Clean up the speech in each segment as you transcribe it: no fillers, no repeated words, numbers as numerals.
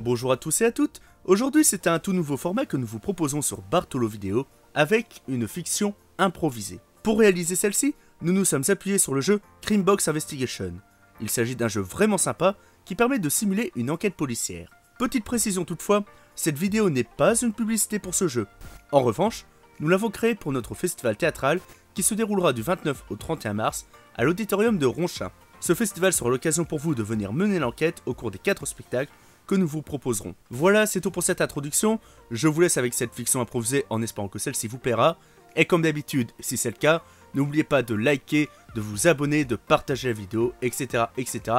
Bonjour à tous et à toutes. Aujourd'hui c'est un tout nouveau format que nous vous proposons sur Bartolo Vidéo avec une fiction improvisée. Pour réaliser celle-ci, nous nous sommes appuyés sur le jeu Crimebox Investigation. Il s'agit d'un jeu vraiment sympa qui permet de simuler une enquête policière. Petite précision toutefois, cette vidéo n'est pas une publicité pour ce jeu. En revanche, nous l'avons créé pour notre festival théâtral qui se déroulera du 29 au 31 mars à l'auditorium de Ronchin. Ce festival sera l'occasion pour vous de venir mener l'enquête au cours des 4 spectacles que nous vous proposerons. Voilà, c'est tout pour cette introduction. Je vous laisse avec cette fiction improvisée en espérant que celle-ci vous plaira. Et comme d'habitude, si c'est le cas, n'oubliez pas de liker, de vous abonner, de partager la vidéo, etc. etc.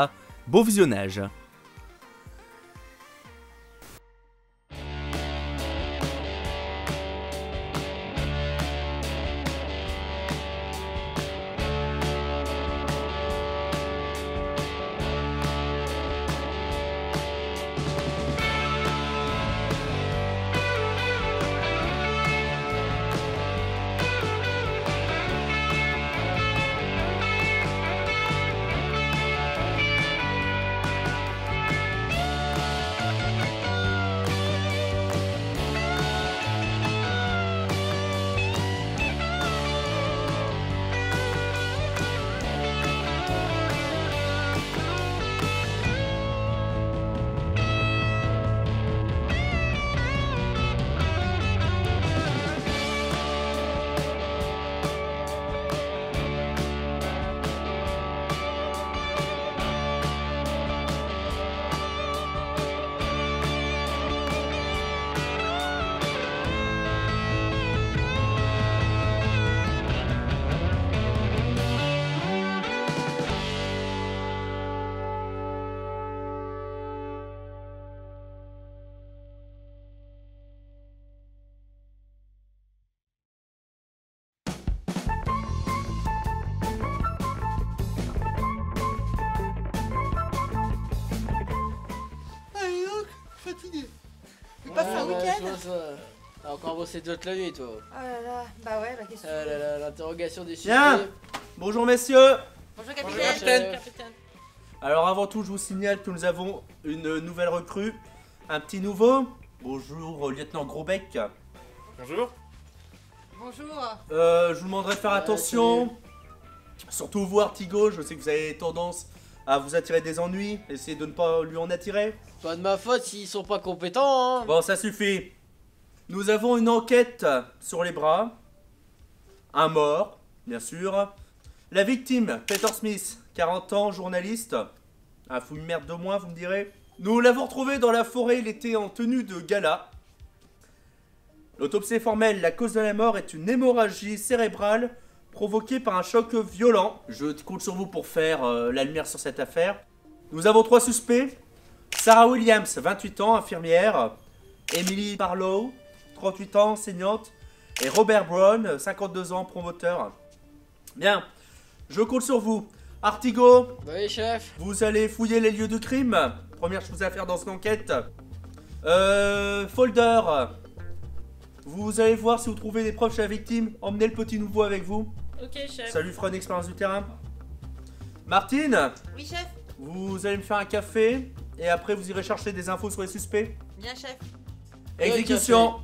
Bon visionnage! Fatigué. Tu veux pas faire un week-end? T'as encore bossé toute la nuit, toi. Oh là là, bah ouais, bah qu'est-ce que Ah là là, l'interrogation des Bien. suspects. Bonjour messieurs. Bonjour Bonjour, capitaine. chef. Alors avant tout, je vous signale que nous avons une nouvelle recrue, un petit nouveau. Bonjour lieutenant Grosbec. Bonjour. Bonjour. Je vous demanderai de faire attention. Surtout vous Artigo, je sais que vous avez tendance à vous attirer des ennuis. Essayez de ne pas lui en attirer. Pas de ma faute s'ils sont pas compétents, hein. Bon, ça suffit. Nous avons une enquête sur les bras. Un mort, bien sûr. La victime, Peter Smith, 40 ans, journaliste. Un fou une merde de moins, vous me direz. Nous l'avons retrouvé dans la forêt, il était en tenue de gala. L'autopsie est formelle, la cause de la mort est une hémorragie cérébrale provoquée par un choc violent. Je compte sur vous pour faire la lumière sur cette affaire. Nous avons 3 suspects. Sarah Williams, 28 ans, infirmière. Emily Barlow, 38 ans, enseignante. Et Robert Brown, 52 ans, promoteur. Bien, je compte sur vous. Artigo, Oui, chef. vous allez fouiller les lieux de crime. Première chose à faire dans cette enquête. Folder, vous allez voir si vous trouvez des preuves chez la victime. Emmenez le petit nouveau avec vous. Ok, chef. Ça lui fera une expérience du terrain. Martine, Oui chef. vous allez me faire un café. Et après vous irez chercher des infos sur les suspects. Bien chef. Exécution.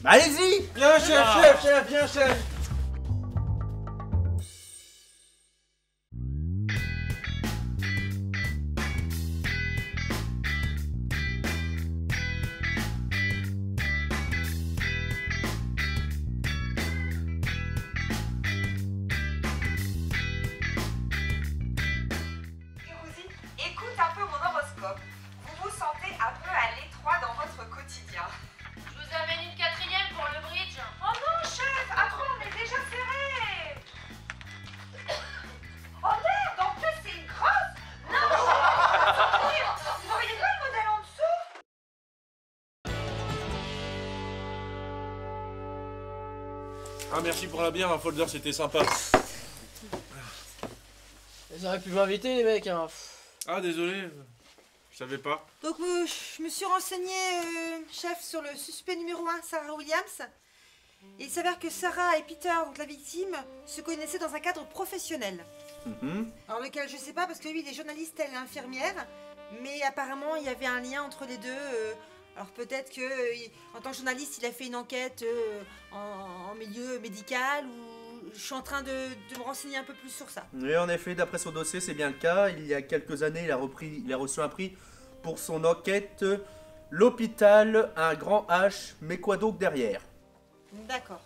Allez-y. Bien chef, bien chef. Écoute un peu mon horoscope. Vous vous sentez un peu à l'étroit dans votre quotidien. Je vous amène une 4e pour le bridge. Oh non, chef, après on est déjà serré. Oh merde, en plus c'est une grosse. Non, chef, vous voyez pas le modèle en dessous? Ah merci pour la bière, un folder c'était sympa. Ils auraient pu m'inviter, les mecs, hein. Ah désolé, je savais pas. Donc je me suis renseignée, chef, sur le suspect numéro 1, Sarah Williams. Et il s'avère que Sarah et Peter, donc la victime, se connaissaient dans un cadre professionnel. Alors lequel je sais pas parce que lui il est journaliste, elle est infirmière, mais apparemment il y avait un lien entre les deux. Alors peut-être que en tant que journaliste il a fait une enquête en milieu médical ou je suis en train de me renseigner un peu plus sur ça. Et en effet, d'après son dossier, c'est bien le cas. Il y a quelques années, il a reçu un prix pour son enquête L'hôpital, un grand H, mais quoi donc derrière? D'accord.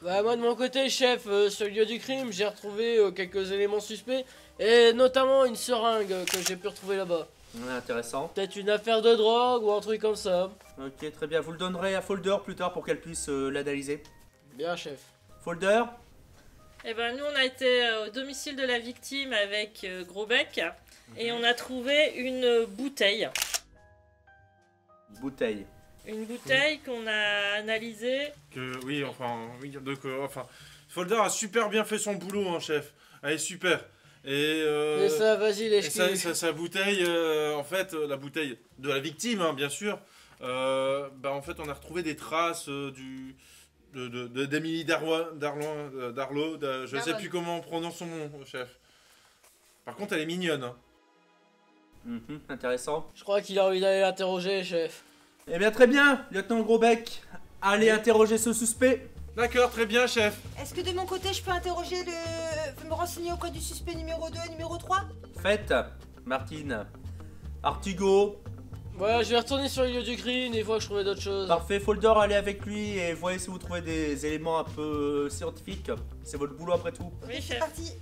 Bah moi de mon côté chef, sur le lieu du crime j'ai retrouvé quelques éléments suspects et notamment une seringue que j'ai pu retrouver là-bas. Intéressant. Peut-être une affaire de drogue ou un truc comme ça. Ok, très bien. Vous le donnerez à Folder plus tard pour qu'elle puisse l'analyser. Bien chef. Folder? Eh ben nous on a été au domicile de la victime avec Grosbec et on a trouvé une bouteille. Bouteille. Une bouteille qu'on a analysée. Oui, donc, Folder a super bien fait son boulot, hein, chef. Elle est super. Et ça, vas-y les et sa bouteille, en fait, la bouteille de la victime, hein, bien sûr. En fait, on a retrouvé des traces d'Émilie Darlot, je sais plus comment on prononce son nom, chef. Par contre, elle est mignonne. Hein. Intéressant. Je crois qu'il a envie d'aller l'interroger chef. Eh bien, très bien, lieutenant Grosbec. Allez interroger ce suspect. D'accord, très bien, chef. Est-ce que de mon côté je peux interroger me renseigner auprès du suspect numéro 2 et numéro 3? Faites, Martine. Artigo. Voilà, je vais retourner sur le lieu du crime et voir que je trouvais d'autres choses. Parfait, Folder, allez avec lui et voyez si vous trouvez des éléments un peu scientifiques. C'est votre boulot après tout. Oui, C'est chef. parti.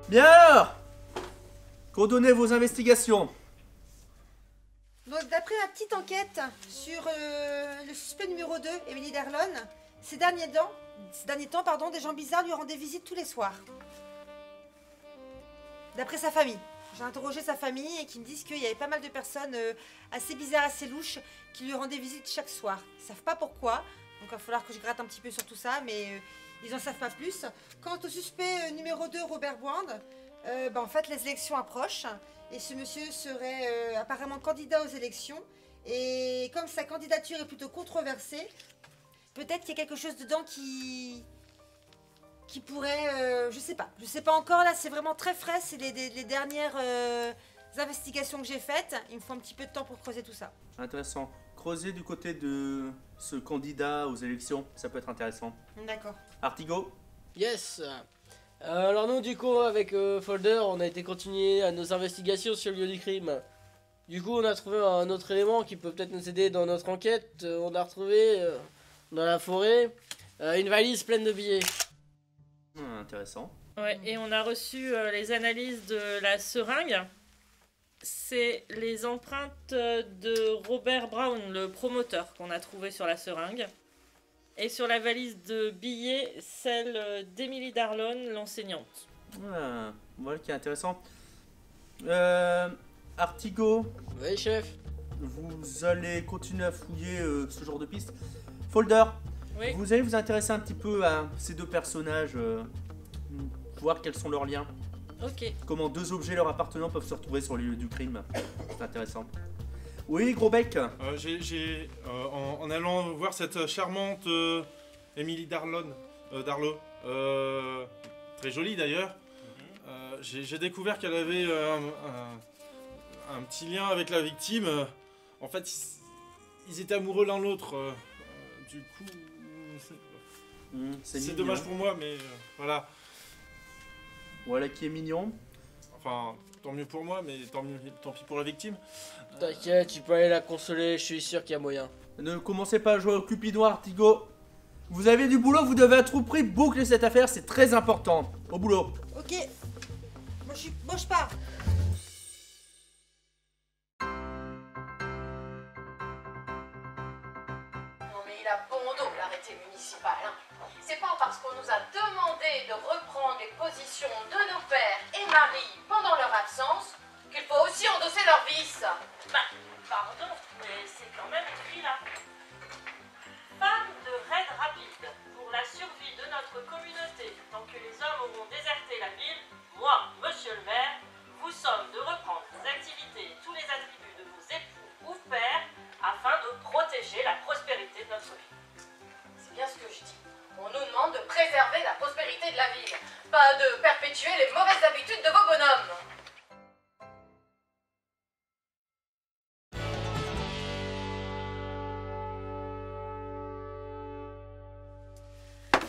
Bien alors, coordonnez vos investigations. Donc d'après ma petite enquête sur le suspect numéro 2, Émilie Darlon, ces derniers temps, des gens bizarres lui rendaient visite tous les soirs. D'après sa famille. J'ai interrogé sa famille et qui me disent qu'il y avait pas mal de personnes assez bizarres, assez louches, qui lui rendaient visite chaque soir. Ils savent pas pourquoi, donc il va falloir que je gratte un petit peu sur tout ça, mais ils en savent pas plus. Quant au suspect numéro 2, Robert Brand, en fait les élections approchent et ce monsieur serait apparemment candidat aux élections. Et comme sa candidature est plutôt controversée, peut-être qu'il y a quelque chose dedans qui pourrait... je sais pas encore, là c'est vraiment très frais, c'est les dernières investigations que j'ai faites. Il me faut un petit peu de temps pour creuser tout ça. Intéressant. Creuser du côté de ce candidat aux élections, ça peut être intéressant. D'accord. Artigo? Yes. Alors nous du coup avec Folder on a été continuer à nos investigations sur le lieu du crime. Du coup on a trouvé un autre élément qui peut peut-être nous aider dans notre enquête. On a retrouvé dans la forêt une valise pleine de billets. Intéressant. Ouais, et on a reçu les analyses de la seringue. C'est les empreintes de Robert Brown, le promoteur, qu'on a trouvé sur la seringue. Et sur la valise de billets, celle d'Émilie Darlon, l'enseignante. Voilà qui est intéressant. Artigo, Oui chef. vous allez continuer à fouiller ce genre de pistes. Folder, Oui. vous allez vous intéresser un petit peu à ces deux personnages, voir quels sont leurs liens. Ok. Comment deux objets leur appartenant peuvent se retrouver sur les lieux du crime. C'est intéressant. Oui, Grosbec. En allant voir cette charmante Émilie Darlot, très jolie d'ailleurs, j'ai découvert qu'elle avait un petit lien avec la victime. En fait, ils étaient amoureux l'un l'autre. Du coup, c'est mignon. dommage pour moi, mais voilà. Voilà qui est mignon. Enfin, tant mieux pour moi, mais tant pis pour la victime. T'inquiète, tu peux aller la consoler, je suis sûr qu'il y a moyen. Ne commencez pas à jouer au Cupidon, Artigo. Vous avez du boulot, vous devez à tout prix boucler cette affaire, c'est très important. Au boulot. Ok. Moi, je pars. Non mais il a bon dos l'arrêté municipal. Hein. C'est pas parce qu'on nous a demandé de reprendre les positions de nos pères et maris pendant leur absence qu'il faut aussi endosser leurs vices. Bah, pardon, mais c'est quand même écrit là. Femme de raid rapide. Pour la survie de notre communauté, tant que les hommes auront déserté la ville, moi, monsieur le maire, vous somme de reprendre vos activités et tous les attributs de vos époux ou pères afin de protéger la prospérité de notre ville. C'est bien ce que je dis. On nous demande de préserver la prospérité de la ville, pas de perpétuer les mauvaises habitudes de vos bonhommes.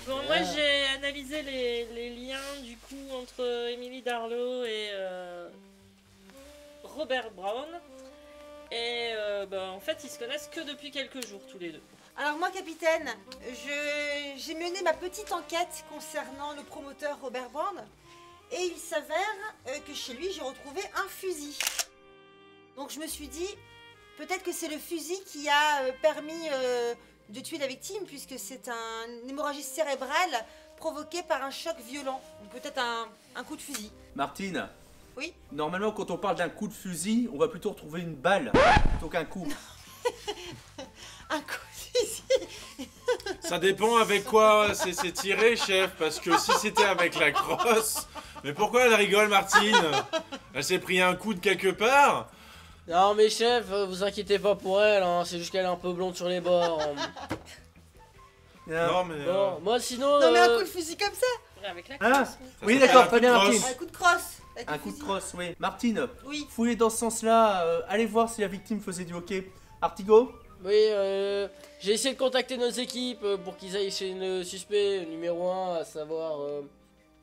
Bon, moi j'ai analysé les liens du coup entre Emily Darlow et Robert Brown. Et en fait ils se connaissent que depuis quelques jours tous les deux. Alors moi, capitaine, j'ai mené ma petite enquête concernant le promoteur Robert Brown. Et il s'avère que chez lui, j'ai retrouvé un fusil. Donc je me suis dit, peut-être que c'est le fusil qui a permis de tuer la victime, puisque c'est une hémorragie cérébrale provoquée par un choc violent. Donc peut-être un coup de fusil. Martine. Oui. Normalement, quand on parle d'un coup de fusil, on va plutôt retrouver une balle plutôt qu'un coup. Un coup de fusil. Ça dépend avec quoi c'est tiré, chef, parce que si c'était avec la crosse... Mais pourquoi elle rigole, Martine? Elle s'est pris un coup de quelque part? Non mais chef, vous inquiétez pas pour elle, hein, c'est juste qu'elle est un peu blonde sur les bords. Bien. Non, mais... Bon, moi sinon... Non mais un coup de fusil comme ça. Avec la Ah, crosse. oui, s'appelle d'accord, un très coup de bien, crosse. Martine. Un coup de crosse. avec Un le coup de fusil. crosse, oui. Martine, Oui. fouillez dans ce sens-là, allez voir si la victime faisait du hockey. Artigo? Oui, j'ai essayé de contacter nos équipes pour qu'ils aillent chez le suspect numéro 1, à savoir...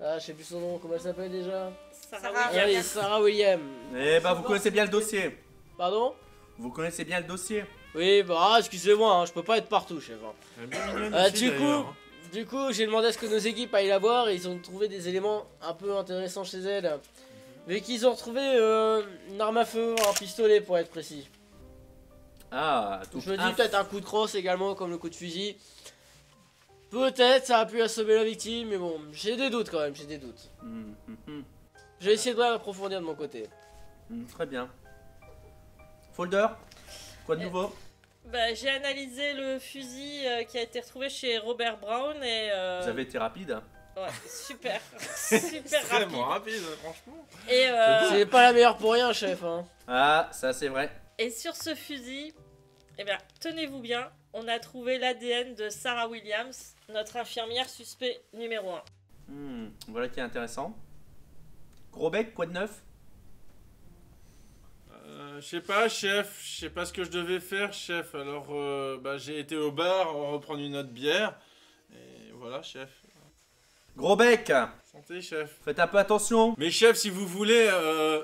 je sais plus son nom, comment elle s'appelle déjà? Sarah Sarah. Ah oui, Williams. Sarah William. Eh bah, vous connaissez bien le dossier. Pardon? Vous connaissez bien le dossier. Oui, bah excusez-moi, hein, je peux pas être partout, chef. Hein. Elle est bien mignonne Ah, aussi, d'ailleurs, hein. Du coup, j'ai demandé à ce que nos équipes aillent la voir et ils ont trouvé des éléments un peu intéressants chez elle. Mais qu'ils ont retrouvé une arme à feu, un pistolet pour être précis. Ah, tout Je me dis peut-être un coup de crosse également, comme le coup de fusil. Peut-être ça a pu assommer la victime, mais bon, j'ai des doutes quand même, j'ai des doutes. J'ai essayé de approfondir de mon côté. Très bien. Folder? Quoi de nouveau? Bah, j'ai analysé le fusil qui a été retrouvé chez Robert Brown et... Vous avez été rapide. Ouais, super. Super Extrêmement rapide. rapide, franchement. Et, C'est pas la meilleure pour rien, chef. Hein. Ah, ça c'est vrai. et sur ce fusil, eh bien, tenez-vous bien, on a trouvé l'ADN de Sarah Williams, notre infirmière suspect numéro 1. Voilà qui est intéressant. Gros bec, quoi de neuf? Je sais pas, chef. Je sais pas ce que je devais faire, chef. Alors, j'ai été au bar reprendre une autre bière. Et voilà, chef. Gros bec! Santé, chef. Faites un peu attention. Mais chef, si vous voulez,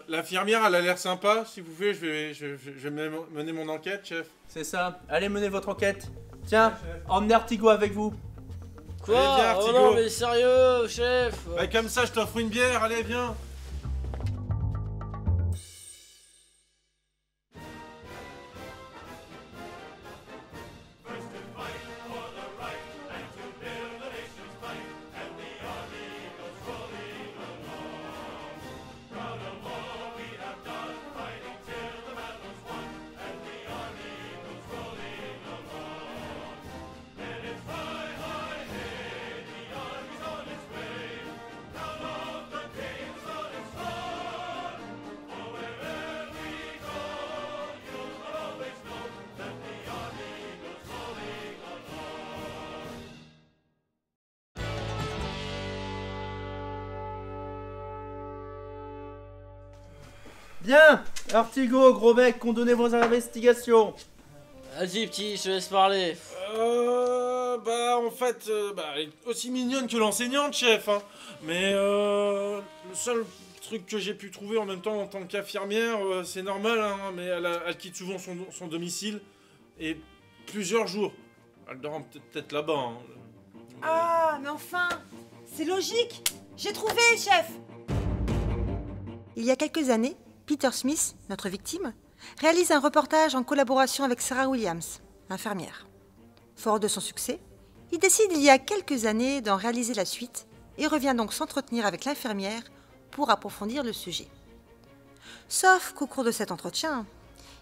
l'infirmière, elle a l'air sympa. Si vous voulez, je vais mener mon enquête, chef. C'est ça. Allez, menez votre enquête. Tiens, emmenez Artigo avec vous. Quoi? Allez, viens, Oh Artigo. non, mais sérieux, chef. Bah, comme ça, je t'offre une bière. Allez, viens. Bien! Artigo, gros bec, condamnez vos investigations. Vas-y, petit, je te laisse parler. En fait, elle est aussi mignonne que l'enseignante, chef, hein. Mais, le seul truc que j'ai pu trouver en même temps en tant qu'infirmière, c'est normal, hein, mais elle quitte souvent son domicile. Et plusieurs jours. Elle dort peut-être là-bas. Hein. Ah, mais enfin, c'est logique. J'ai trouvé, chef. Il y a quelques années, Peter Smith, notre victime, réalise un reportage en collaboration avec Sarah Williams, infirmière. Fort de son succès, il décide il y a quelques années d'en réaliser la suite et revient donc s'entretenir avec l'infirmière pour approfondir le sujet. Sauf qu'au cours de cet entretien,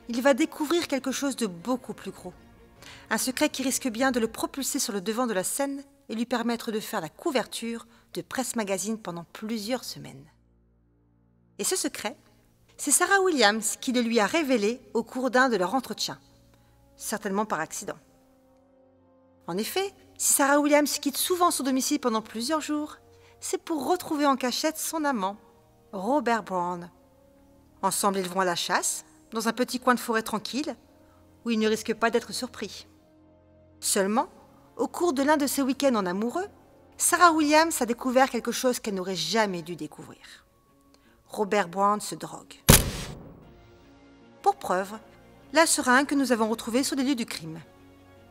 il va découvrir quelque chose de beaucoup plus gros. Un secret qui risque bien de le propulser sur le devant de la scène et lui permettre de faire la couverture de Press Magazine pendant plusieurs semaines. Et ce secret, c'est Sarah Williams qui le lui a révélé au cours d'un de leurs entretiens, certainement par accident. En effet, si Sarah Williams quitte souvent son domicile pendant plusieurs jours, c'est pour retrouver en cachette son amant, Robert Brown. Ensemble, ils vont à la chasse, dans un petit coin de forêt tranquille, où ils ne risquent pas d'être surpris. Seulement, au cours de l'un de ces week-ends en amoureux, Sarah Williams a découvert quelque chose qu'elle n'aurait jamais dû découvrir. Robert Brown se drogue. Pour preuve, la seringue que nous avons retrouvée sur les lieux du crime.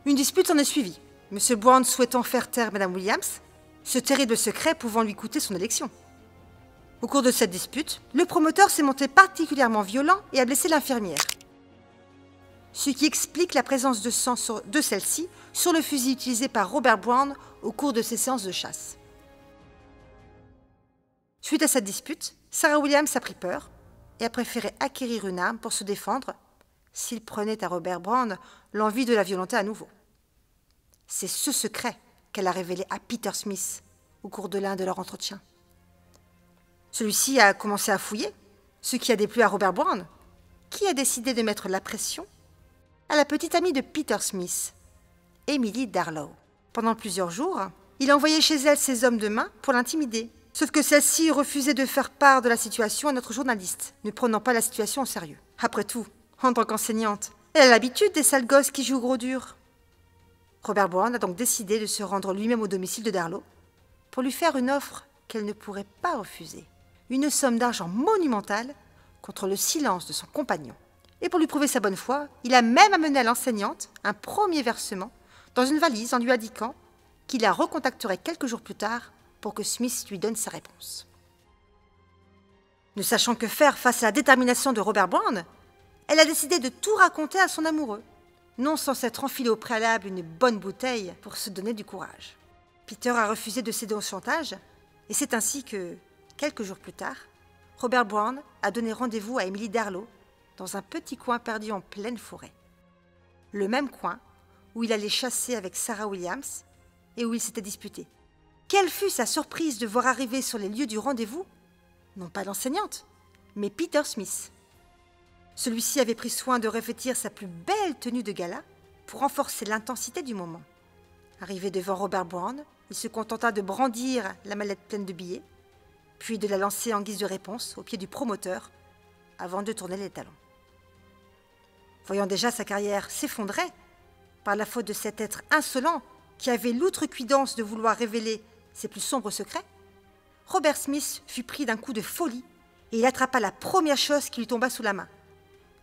Une dispute s'en est suivie, M. Brown souhaitant faire taire Mme Williams, ce terrible secret pouvant lui coûter son élection. Au cours de cette dispute, le promoteur s'est montré particulièrement violent et a blessé l'infirmière. Ce qui explique la présence de sang de celle-ci sur le fusil utilisé par Robert Brown au cours de ses séances de chasse. Suite à cette dispute, Sarah Williams a pris peur et a préféré acquérir une arme pour se défendre s'il prenait à Robert Brown l'envie de la violenter à nouveau. C'est ce secret qu'elle a révélé à Peter Smith au cours de l'un de leurs entretiens. Celui-ci a commencé à fouiller, ce qui a déplu à Robert Brown, qui a décidé de mettre la pression à la petite amie de Peter Smith, Emily Darlow. Pendant plusieurs jours, il a envoyé chez elle ses hommes de main pour l'intimider. Sauf que celle-ci refusait de faire part de la situation à notre journaliste, ne prenant pas la situation au sérieux. Après tout, en tant qu'enseignante, elle a l'habitude des sales gosses qui jouent gros dur. Robert Brown a donc décidé de se rendre lui-même au domicile de Darlow pour lui faire une offre qu'elle ne pourrait pas refuser. Une somme d'argent monumentale contre le silence de son compagnon. Et pour lui prouver sa bonne foi, il a même amené à l'enseignante un premier versement dans une valise en lui indiquant qu'il la recontacterait quelques jours plus tard pour que Smith lui donne sa réponse. Ne sachant que faire face à la détermination de Robert Brown, elle a décidé de tout raconter à son amoureux, non sans s'être enfilé au préalable une bonne bouteille pour se donner du courage. Peter a refusé de céder au chantage, et c'est ainsi que, quelques jours plus tard, Robert Brown a donné rendez-vous à Emily Darlow dans un petit coin perdu en pleine forêt. Le même coin où il allait chasser avec Sarah Williams et où il s'était disputé. Quelle fut sa surprise de voir arriver sur les lieux du rendez-vous, non pas l'enseignante, mais Peter Smith. Celui-ci avait pris soin de revêtir sa plus belle tenue de gala pour renforcer l'intensité du moment. Arrivé devant Robert Brown, il se contenta de brandir la mallette pleine de billets, puis de la lancer en guise de réponse au pied du promoteur, avant de tourner les talons. Voyant déjà sa carrière s'effondrer par la faute de cet être insolent qui avait l'outrecuidance de vouloir révéler ses plus sombres secrets, Robert Smith fut pris d'un coup de folie et il attrapa la première chose qui lui tomba sous la main.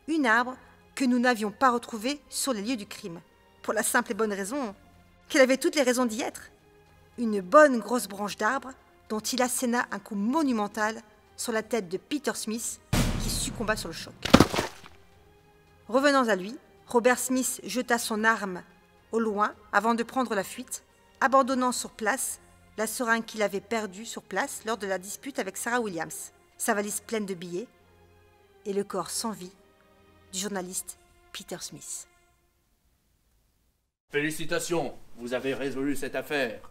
Une arbre que nous n'avions pas retrouvée sur les lieux du crime, pour la simple et bonne raison qu'elle avait toutes les raisons d'y être. Une bonne grosse branche d'arbre dont il asséna un coup monumental sur la tête de Peter Smith qui succomba sur le choc. Revenant à lui, Robert Smith jeta son arme au loin avant de prendre la fuite, abandonnant sur place la seringue qu'il avait perdue sur place lors de la dispute avec Sarah Williams, sa valise pleine de billets et le corps sans vie du journaliste Peter Smith. Félicitations, vous avez résolu cette affaire.